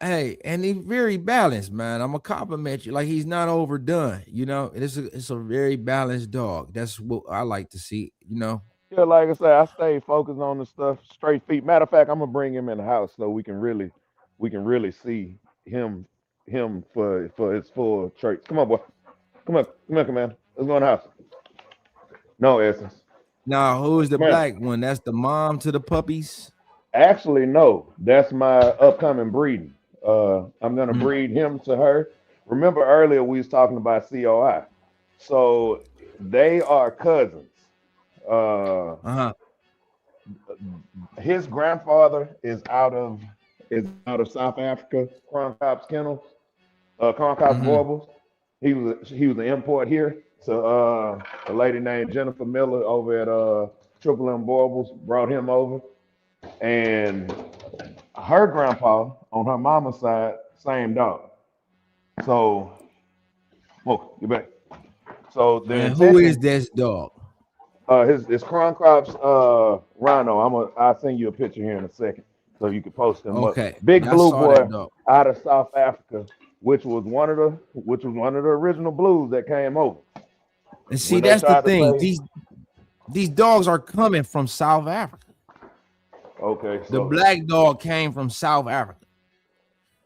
hey, and he's very balanced, man. I'm gonna compliment you. Like he's not overdone, you know. It's a very balanced dog. That's what I like to see, you know. Yeah, like I said, I stay focused on the stuff, straight feet. Matter of fact, I'm gonna bring him in the house so we can really see him for his full traits. Come on, boy. Come here, Commander. Let's go in the house. No essence. Now, who is the Come here. black one? That's the mom to the puppies. Actually, no. That's my upcoming breeding. I'm gonna Mm, breed him to her. Remember earlier we was talking about COI. So they are cousins. Uh, uh-huh. his grandfather is out of South Africa, Cronkop's Kennels, Cronkop's Mm-hmm. Boerboels. He was an import here. So a lady named Jennifer Miller over at Triple M Boerboels brought him over, and her grandpa on her mama's side, same dog. So, whoa, get back. So the And who is intention, this dog? his Crown Crops Rhino. I'll send you a picture here in a second so you can post him up. Okay, Big yeah, I blue saw boy that dog. out of South Africa, which was one of the original blues that came over And see, when they that's the tried to thing. say, These dogs are coming from South Africa. okay, The so black dog came from South Africa.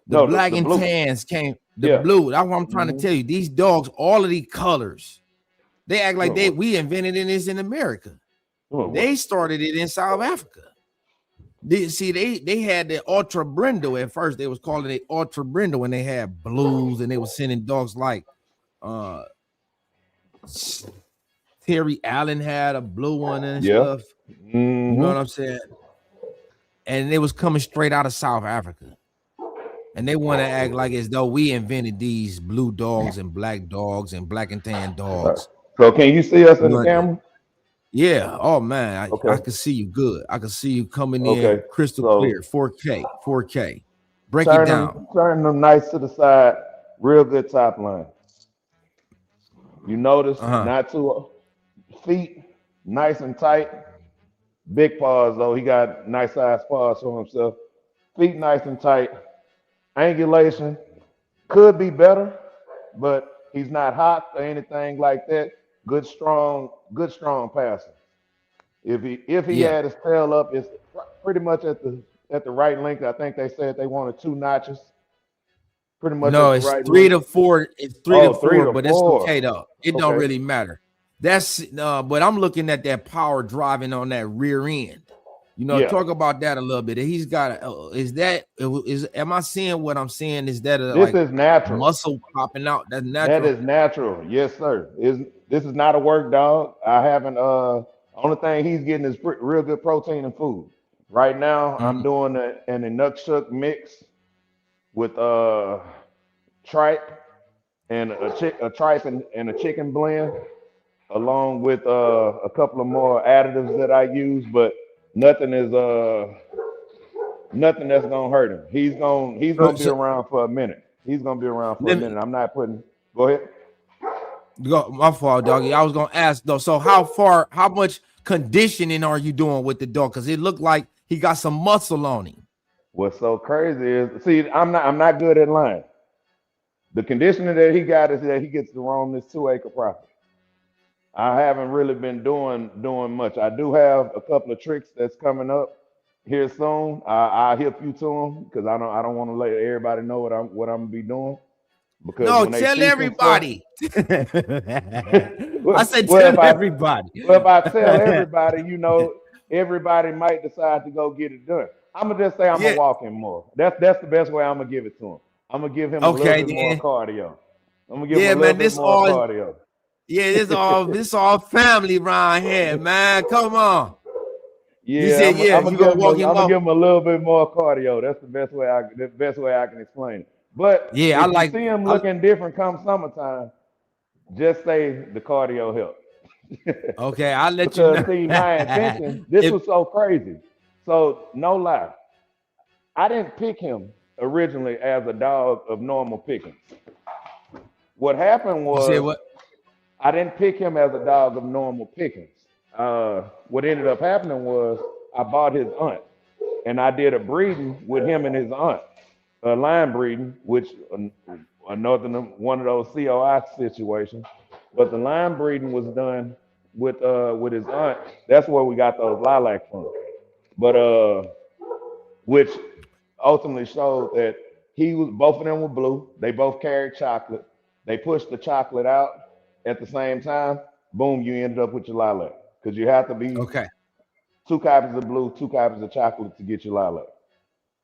The no, black the and blue, tans came, the yeah. blue. That's what I'm trying to Mm-hmm. tell you. These dogs, all of these colors, they act like Come on, boy. we invented this in America. Come on, boy. They started it in South Africa. They had the ultra brindle at first. They was calling it ultra brindle when they had blues and they were sending dogs like uh Terry Allen had a blue one and Yeah. stuff. You know Mm-hmm. what I'm saying? And it was coming straight out of South Africa. And they want to act like as though we invented these blue dogs and black and tan dogs. So can you see us You in the know, camera? yeah. Oh man, I Okay. can see you good. I can see you coming in Okay. crystal So clear, 4K, 4K. Break it turn down. them, turn them nice to the side, real good top line. You notice Uh-huh. not too feet, nice and tight. Big paws though. He got nice sized paws for himself. Feet nice and tight. Angulation could be better, but he's not hot or anything like that. Good strong passer. If he Yeah. had his tail up, it's pretty much at the right length. I think they said they wanted 2 notches, pretty much No, at the it's right three length. to four. It's three to Oh, three four, to but it's okay four. though. It don't Okay. really matter. That's but I'm looking at that power driving on that rear end. You know, Yeah. talk about that a little bit. He's got am I seeing what I'm saying? Is that This like is natural. muscle popping out? That's That natural. is natural. Yes, sir. This is not a work dog. I haven't only thing he's getting is real good protein and food. Right now, I'm Mhm. doing an Inukshuk mix with tripe and a tripe and a chicken blend, along with a couple of more additives that I use, but nothing is nothing that's gonna hurt him. He's gonna So, be so around for a minute. He's gonna be around for a let me minute. I'm not putting. Go ahead. go. My fault, doggy. I was gonna ask though. So how much conditioning are you doing with the dog? Because it looked like He got some muscle on him. What's so crazy is, see, I'm not good at lying. The conditioning that he got is that he gets to roam this 2 acre property. I haven't really been doing much. I do have a couple of tricks that's coming up here soon. I'll hip you to them because I don't want to let everybody know what I'm gonna be doing because No, when they tell see some stuff, everybody. I well, said, well, tell if I everybody. well if I tell everybody, everybody might decide to go get it done. I'm gonna just say I'm gonna Yeah. walk him more. That's the best way I'm gonna give it to him. I'm gonna give him a little Okay, bit more then. cardio. I'm gonna give him a Yeah, little man. bit more cardio. This all family around here, man. Come on. You Yeah, said, yeah, you gonna walk him I'm gonna off. give him a little bit more cardio. That's the best way I can explain it. But Yeah, if you see him I looking different come summertime, just say the cardio help. okay, I'll let you Because know. see, my intention, this If was so crazy. So no lie, I didn't pick him originally as a dog of normal pickings. What happened you said was what? I didn't pick him as a dog of normal pickings. What ended up happening was I bought his aunt, and I did a breeding with him and his aunt, a line breeding, which another one of those COI situations. But the line breeding was done with his aunt. That's where we got those lilac from. But which ultimately showed that both of them were blue. They both carried chocolate. They pushed the chocolate out at the same time. Boom, you ended up with your lilac because you have to be Okay. two copies of blue, two copies of chocolate to get your lilac.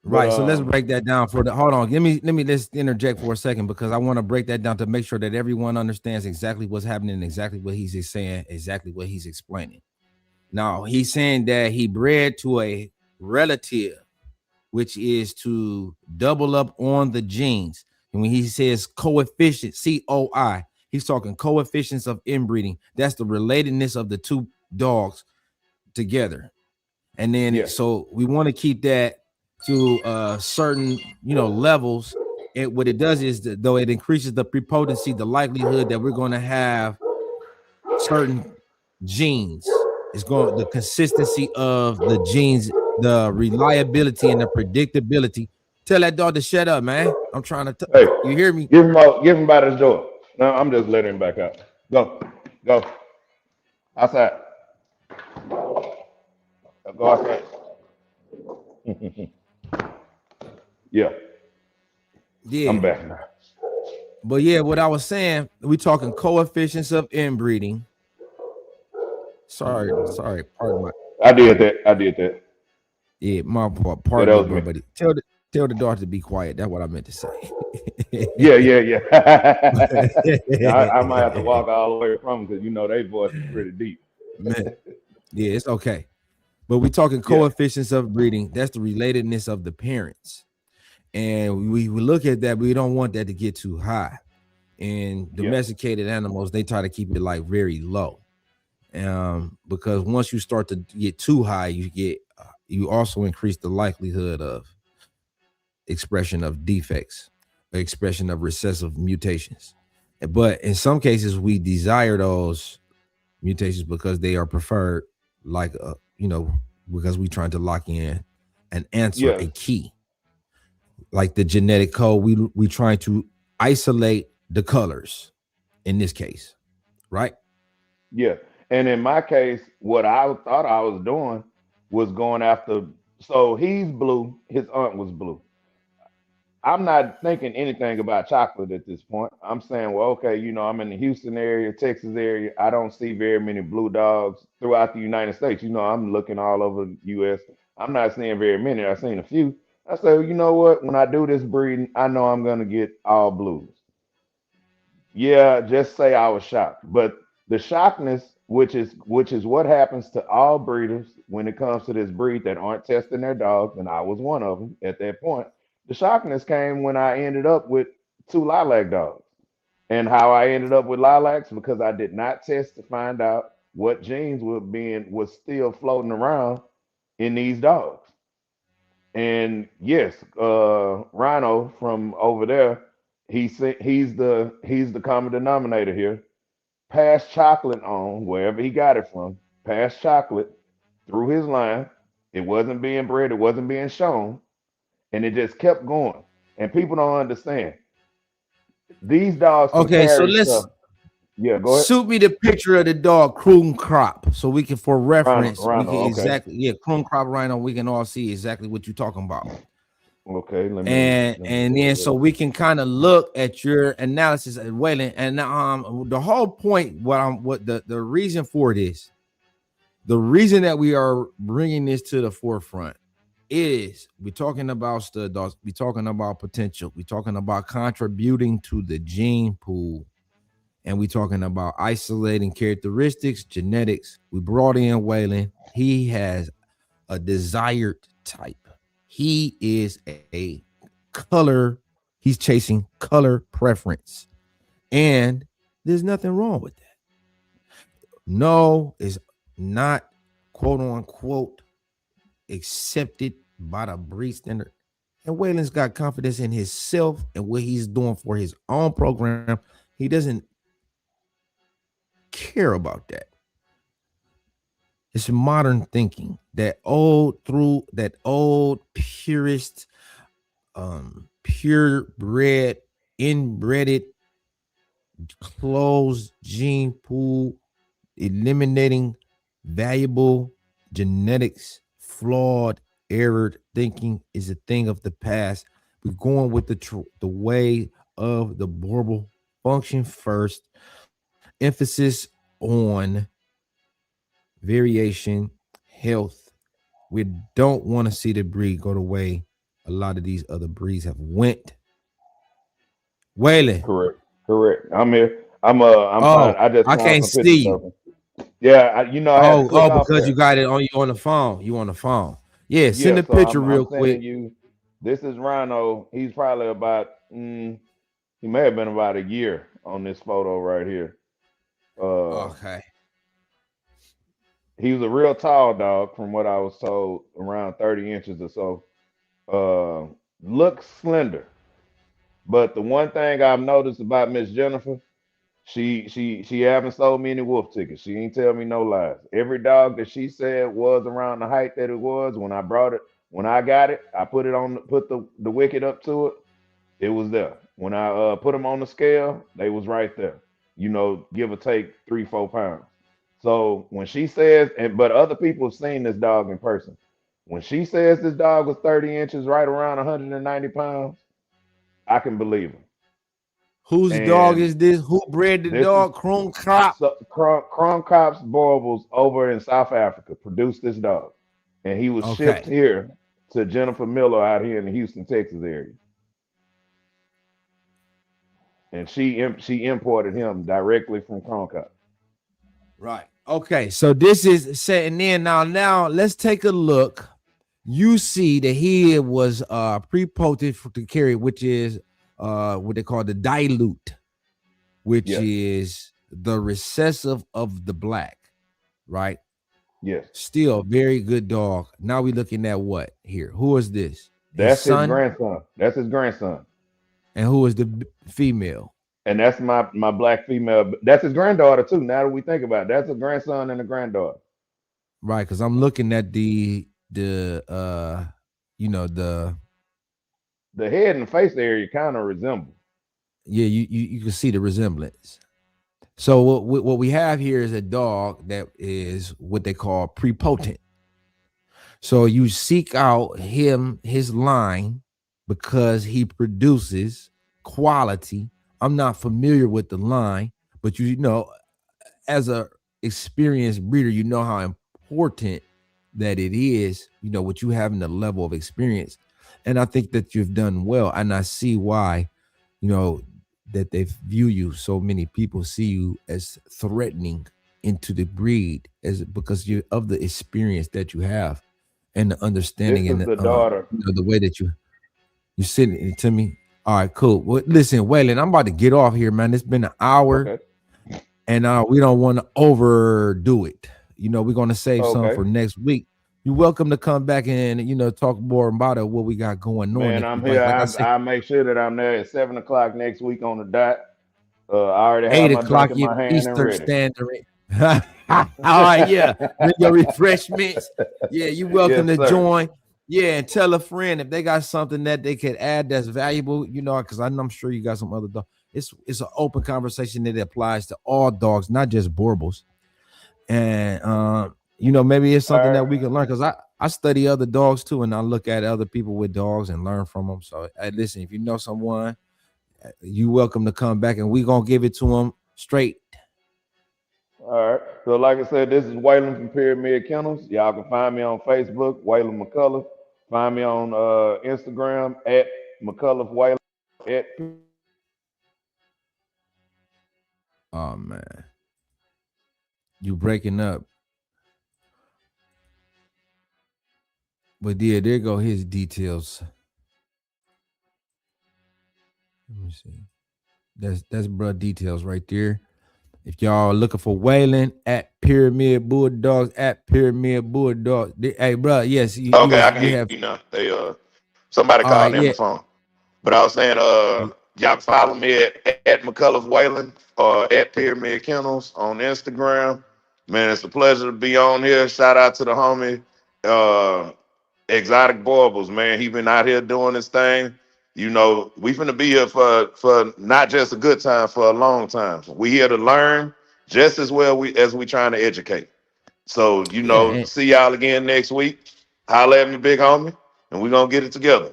But Right. So let's break that down for the hold on. Let's interject for a second because I want to break that down to make sure that everyone understands exactly what's happening, exactly what he's saying, exactly what he's explaining. Now he's saying that he bred to a relative, which is to double up on the genes. And when he says coefficient, COI, he's talking coefficients of inbreeding. That's the relatedness of the two dogs together. And then yeah, so we want to keep that to certain levels. And what it does is though it increases the prepotency, the likelihood that we're going to have certain genes. It's going the consistency of the genes, the reliability and the predictability. Tell that dog to shut up, man. I'm trying to hey, you hear me? give him by his door. No, I'm just letting him back out. Go, go outside. Go outside. Yeah, I'm Yeah. back now. But yeah, what I was saying, we talking coefficients of inbreeding. Sorry, pardon my I did that. I did that. yeah, Yeah, pardon that me, was bro. me. But tell the daughter to be quiet. That's what I meant to say. Yeah, yeah, yeah. I might have to walk all the way from because they voice is pretty deep. Man, yeah, it's okay. But we talking Yeah, coefficients of breeding. That's the relatedness of the parents. And we look at that, we don't want that to get too high. And yeah, domesticated animals, they try to keep it like very low. Because once you start to get too high, you also increase the likelihood of expression of defects, expression of recessive mutations. But in some cases, we desire those mutations because they are preferred, like because we trying to lock in and answer yes, a key, like the genetic code. We trying to isolate the colors in this case, right? yeah. And in my case, what I thought I was doing was going after. So he's blue. His aunt was blue. I'm not thinking anything about chocolate at this point. I'm saying, well, okay, I'm in the Houston area, Texas area. I don't see very many blue dogs throughout the United States. I'm looking all over the US. I'm not seeing very many. I've seen a few. I said, well, you know what? When I do this breeding, I know I'm gonna get all blues. Yeah, just say I was shocked. But the shockness, which is what happens to all breeders when it comes to this breed that aren't testing their dogs, and I was one of them at that point. The shockness came when I ended up with two lilac dogs. And how I ended up with lilacs because I did not test to find out what genes was still floating around in these dogs. And yes, Rhino from over there, he's the common denominator here. Passed chocolate on wherever he got it from. Passed chocolate through his line. It wasn't being bred, it wasn't being shown, and it just kept going. And people don't understand. These dogs can Okay, so carry let's stuff. Yeah, go ahead. shoot me the picture of the dog Kroon crop so we can, for Ronald, reference, we can Ronald, okay. exactly, yeah, Kroon crop rhino, we can all see exactly what you're talking about. Okay, let me And pull then it so up. we can kind of look at your analysis as well. And the whole point, what the reason for this, the reason that we are bringing this to the forefront is we're talking about stud dogs, we're talking about potential, we're talking about contributing to the gene pool, and we're talking about isolating characteristics, genetics. We brought in Waylon. He has a desired type. He is a color, he's chasing color preference. And there's nothing wrong with that. No, it's not quote unquote accepted by the breed standard. And Waylon's got confidence in himself and what he's doing for his own program. He doesn't care about that. It's modern thinking. That old purist, purebred, inbreded, closed gene pool, eliminating valuable genetics, flawed, errored thinking is a thing of the past. We're going with the way of the Boerboel function first, emphasis on variation, health. We don't want to see the breed go the way a lot of these other breeds have went. Waylon. Correct. Correct. I'm here. I'm Oh, fine. I just I found can't some see pictures you. of them. Yeah, I had to click off Because you there. got it on you on the phone. You on the phone. Yeah, send Yeah, a so picture I'm real sending quick. you. This is Rhino. He's probably about he may have been about a year on this photo right here. Uh Okay. he was a real tall dog from what I was told, around 30 inches or so. Looks slender. But the one thing I've noticed about Miss Jennifer, she haven't sold me any wolf tickets. She ain't tell me no lies. Every dog that she said was around the height that it was when I brought it, when I got it, I put it on, put the wicket up to it. It was there. When I put them on the scale, they was right there. You know, give or take 3, 4 pounds. So when she says, and but other people have seen this dog in person. When she says this dog was 30 inches, right around 190 pounds, I can believe her. Whose dog And is this? Who bred the this is dog? Chrome Crop. so, Cop's Boerboels over in South Africa produced this dog, and he was shipped Okay. here to Jennifer Miller out here in the Houston, Texas area, and she imported him directly from Cop. Right. Okay. So this is setting in now. Now let's take a look. You see that he was pre-potent to carry, which is what they call the dilute, which Yes, is the recessive of the black, right? yes, Still a very good dog. Now we looking at what here? Who is this? His that's his son, grandson. That's his grandson, and who is the female? and that's my black female. That's his granddaughter too. Now that we think about it, that's a grandson and a granddaughter. Right, because I'm looking at the you know the The head and face area kind of resemble. yeah you can see the resemblance. So what we have here is a dog that is what they call prepotent. So you seek out his line because he produces quality. I'm not familiar with the line, but you know, as a experienced breeder, you know how important that it is, you know, what you have in the level of experience. And I think that you've done well. And I see why, you know, that they view you, so many people see you as threatening into the breed as because you of the experience that you have and the This understanding and is the daughter. the way that you sitting it to me. All right, cool. Well, listen, Waylon, I'm about to get off here, man. It's been an hour Okay, and we don't want to overdo it. You know, we're gonna save some okay. for next week. You're welcome to come back and talk more about it, what we got going on. Man, If I'm you here. like I said, I make sure that I'm there at 7 o'clock next week on the dot. I already have eight my drink o'clock in my hand and Eastern ready. Standard. All right, yeah. Bring your refreshments. Yeah, you welcome Yes, to sir. join. Yeah, and tell a friend if they got something that they could add that's valuable, because I'm sure you got some other dogs. It's an open conversation that applies to all dogs, not just Boerboels. And maybe it's All something that right. we can learn because I study other dogs too, and I look at other people with dogs and learn from them. So listen, if you know someone, you welcome to come back, and we gonna give it to them straight. All right. So, like I said, this is Waylon from Pyramid Kennels. Y'all can find me on Facebook, Waylon McCullough. Find me on Instagram at McCullough Waylon. At Oh man, you breaking up. But yeah, there go his details. Let me see. That's bruh details right there. If y'all looking for Waylon at Pyramid Bulldogs at Pyramid Bulldogs. Hey, bruh, yes, Okay, I can we hear have. you now. They somebody All right, called in yeah. my phone. But I was saying, y'all can follow me at McCullough Whalen or at Pyramid Kennels on Instagram. Man, it's a pleasure to be on here. Shout out to the homie, uh, Exotic Boerboels, man. He been out here doing his thing. We finna be here for not just a good time, for a long time. We here to learn just as well as we trying to educate. So, Yeah. And, see y'all again next week. Holla at me, big homie, and we gonna get it together.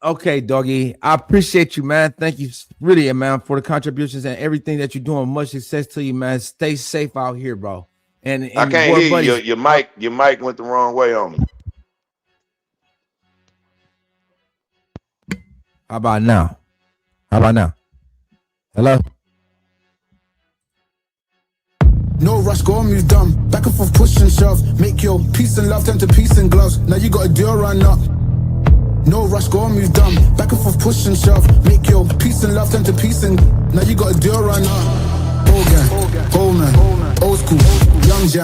okay, doggy. I appreciate you, man. Thank you really, man, for the contributions and everything that you're doing. Much success to you, man. Stay safe out here, bro. I And can't boy, hear you. buddies. Your mic went the wrong way on me. How about now? How about now? Hello? No rush, go on, move dumb. Back and forth, push and shove. Make your peace and love turn to peace and gloves. Now you got a deal run up. No rush, go on, move dumb. Back and forth, push and shove. Make your peace and love turn to peace and now you got a deal run up. Old gang, old man, old school, young jam.